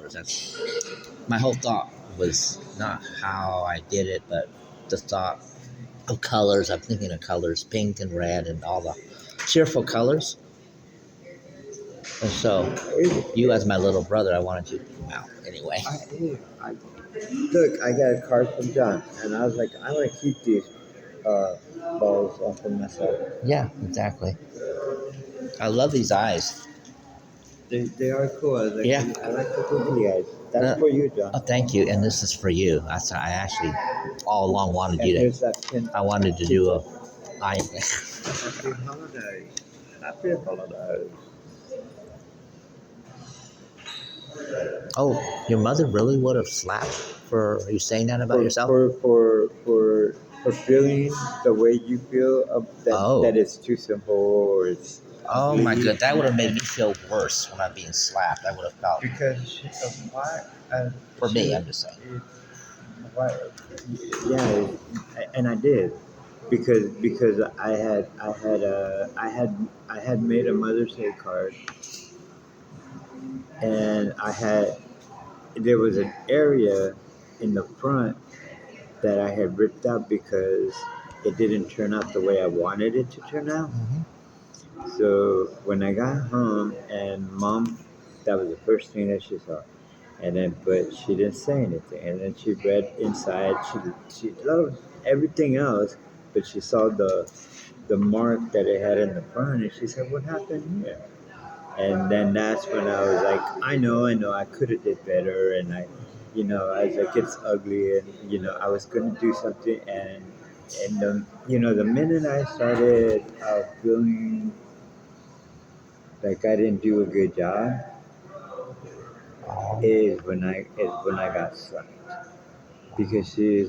colors. That's my whole thought was not how I did it, but the thought of colors. I'm thinking of colors, pink and red, and all the cheerful colors. And so, you as my little brother, I wanted you to come out anyway. Look, I got a card from John, and I was like, I want to keep these balls for myself. Yeah, exactly. I love these eyes. They are cool. I like, Yeah. I like the googly eyes. That's for you, John. Oh, thank you. And this is for you. I actually all along wanted And you here's to. that pin. I wanted to do a eye. Happy holidays. Happy holidays. Oh, your mother really would have slapped for you saying that about yourself? For feeling the way you feel that it's too simple or it's Oh my god, that would have made me feel worse when I'm being slapped. I would have felt because why for me. I'm just saying. Why, yeah, and I did because I had made a Mother's Day card and there was an area in the front that I had ripped out because it didn't turn out the way I wanted it to turn out. Mm-hmm. So when I got home and Mom, that was the first thing that she saw. And then, but she didn't say anything. And then she read inside. She loved everything else, but she saw the mark that it had in the front, and she said, "What happened here?" And then that's when I was like, I know, I could have did better, and I was like, it's ugly, and I was gonna do something, and the minute I started feeling like I didn't do a good job, is when I got slapped because she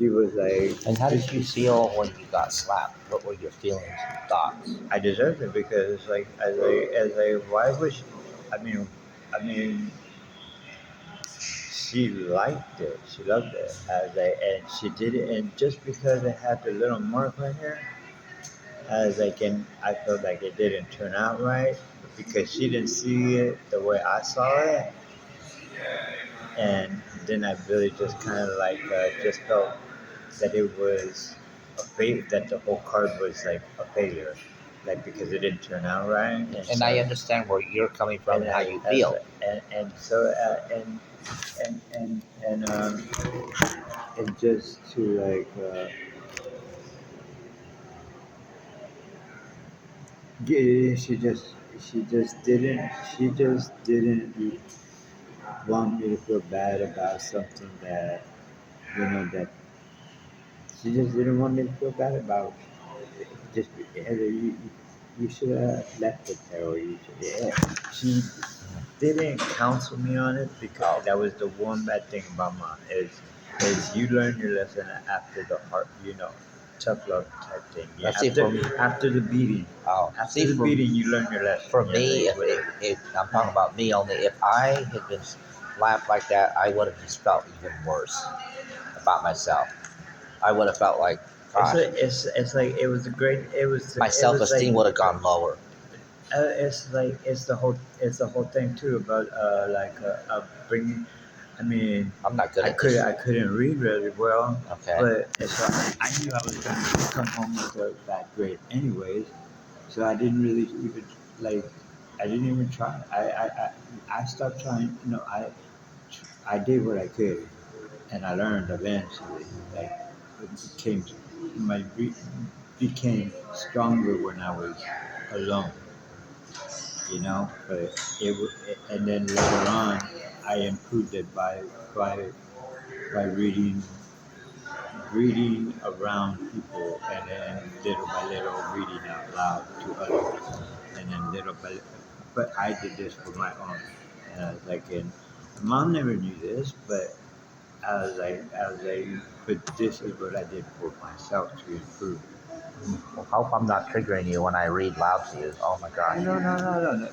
was like. And how did you feel when you got slapped? What were your feelings and thoughts? I deserved it because like as a why was she, I mean she liked it. She loved it. And she did it, and just because it had the little mark right here, I felt like it didn't turn out right because she didn't see it the way I saw it, and then I really just kind of like just felt that it was that the whole card was like a failure, like because it didn't turn out right. And I understand where you're coming from and how you feel. And so and just to like she just didn't want me to feel bad about something that that she just didn't want me to feel bad about. Just you should have left it there, or you should. Yeah. She didn't counsel me on it because that was the one bad thing about mom is you learn your lesson after the heart, tough love type thing. Yeah, after the beating. Oh, after the beating, you learn your lesson. For me, if I'm talking about me only, if I had been slapped like that, I would have just felt even worse about myself. I would have felt like, gosh, it's like it was a great. It was my self-esteem would have gone lower. It's like it's the whole thing too about bringing. I mean, I'm not good I at this. couldn't read really well. Okay. But I knew I was going to come home with a bad grade anyways, so I didn't really even like. I didn't even try. I stopped trying. I did what I could, and I learned eventually. Like it became stronger when I was alone. But and then later on, I improved it by reading around people, and then little by little reading out loud to other people, and then little by little. But I did this for my own, and I was like, and mom never knew this, but I was like, but this is what I did for myself to improve. Well, hope I'm not triggering you when I read loud to you. Oh my gosh. No.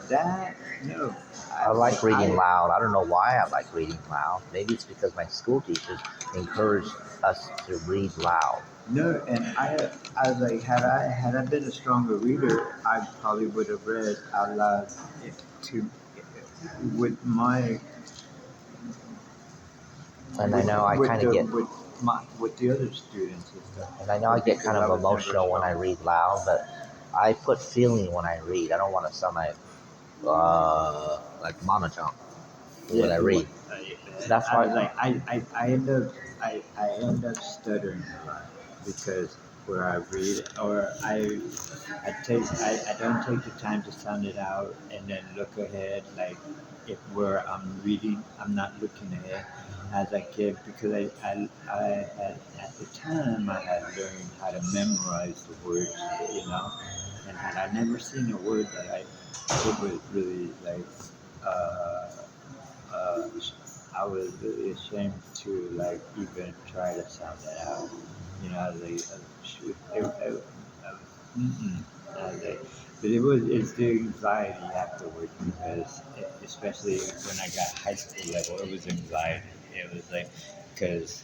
That no. I like reading loud. I don't know why I like reading loud. Maybe it's because my school teachers encouraged us to read loud. No, and I was like, had I been a stronger reader, I probably would have read out loud to with my And I know I kind of get, with the other students and stuff. and I know I get kind Because I of was never emotional when I strong. read loud, but I put feeling when I read. I don't want to sound like monotone when Yeah, I it was. read. So that's I why. was like, I end up stuttering a lot because where I read or I don't take the time to sound it out and then look ahead like if where I'm reading I'm not looking ahead as a kid because I had at the time I had learned how to memorize the words, you know, and had I never seen a word that it was really like uh, uh, I was really ashamed to like even try to sound that out. You know, I was like, shoot, mm-mm. I was like, but it's the anxiety afterwards because especially when I got high school level, it was anxiety. It was like because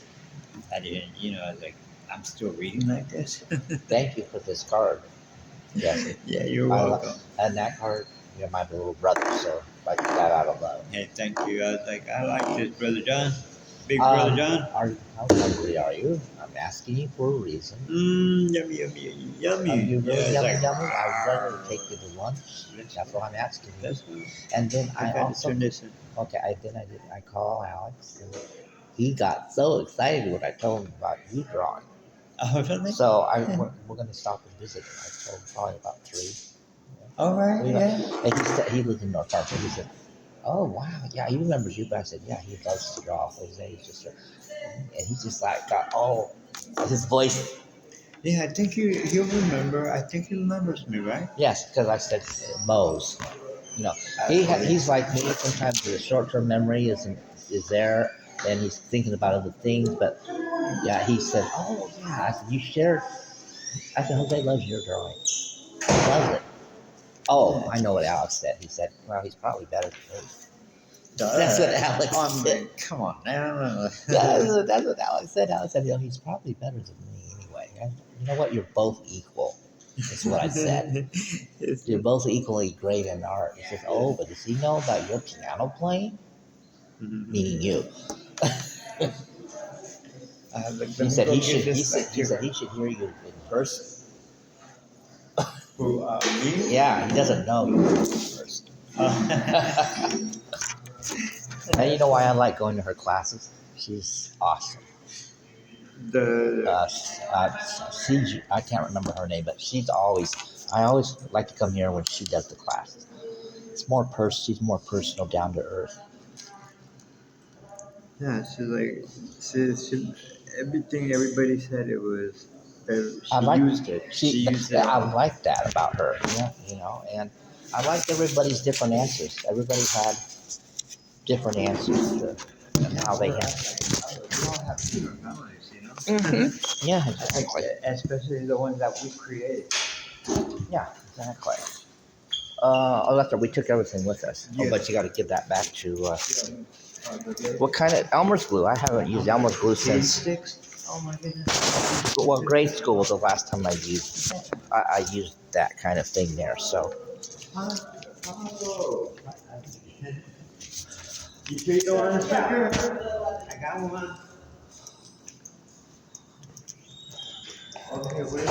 I didn't, you know, I was like, I'm still reading like this. Thank you for this card, Jesse. Yeah, you're I welcome. and that card, you're my little brother, so like that out of love. Hey, thank you. I was like, I like this, Brother John. Big Brother John. How hungry are you? I'm asking you for a reason. Yummy, yummy, Are yummy. you Yeah, really it's yummy like, yummy? I'm ready to take you to lunch. That's what I'm asking you. that's good. And then I I got to also turn this in. okay. I call Alex, and he got so excited when I told him about you drawing. Oh, really? So we're gonna stop and visit. I told him probably about 3. All right, You know, yeah. and he said he lives in North Carolina. He said, "Oh wow, yeah, he remembers you." But I said, "Yeah, he loves to draw. Jose is just," and he just like got all his voice. Yeah, I think you remember. I think he remembers me, right? Yes, because I said Moe's. You know, he's like me. Sometimes the short term memory is there, and he's thinking about other things. But yeah, he said, "Oh yeah," I said, "You shared." I said, "Jose loves your drawing. He loves it." Oh, I know what Alex said. He said, "Well, he's probably better than me." That's what Alex I'm said. like, come on now. That's what Alex said. Alex said, he's probably better than me anyway. And you know what? You're both equal. That's what I said. You're both equally great in art. He says, oh, but does he know about your piano playing? Meaning you. Like, He let me said go he get should. this like He said he should hear you in person. Who, me? Yeah, he doesn't know you in person. And you know why I like going to her classes? She's awesome. the uh, CG, I can't remember her name, but I always like to come here when she does the classes. She's more personal, down to earth. Yeah, she's like, she everything everybody said it was. I She like, used it. She used it I all. like that about her, and I like everybody's different answers. Everybody had different answers to and how they handled it. We all have different memories, you know. Yeah, exactly. Especially the ones that we create. Yeah, exactly. Oh, that's right. We took everything with us. Oh, Yeah. but you got to give that back to. The What kind of Elmer's glue? I haven't used Elmer's glue since. sticks. Oh my goodness. Well, grade school was the last time I used that kind of thing there. So Oh. You sure you don't want a sticker? I got one. Okay, wait.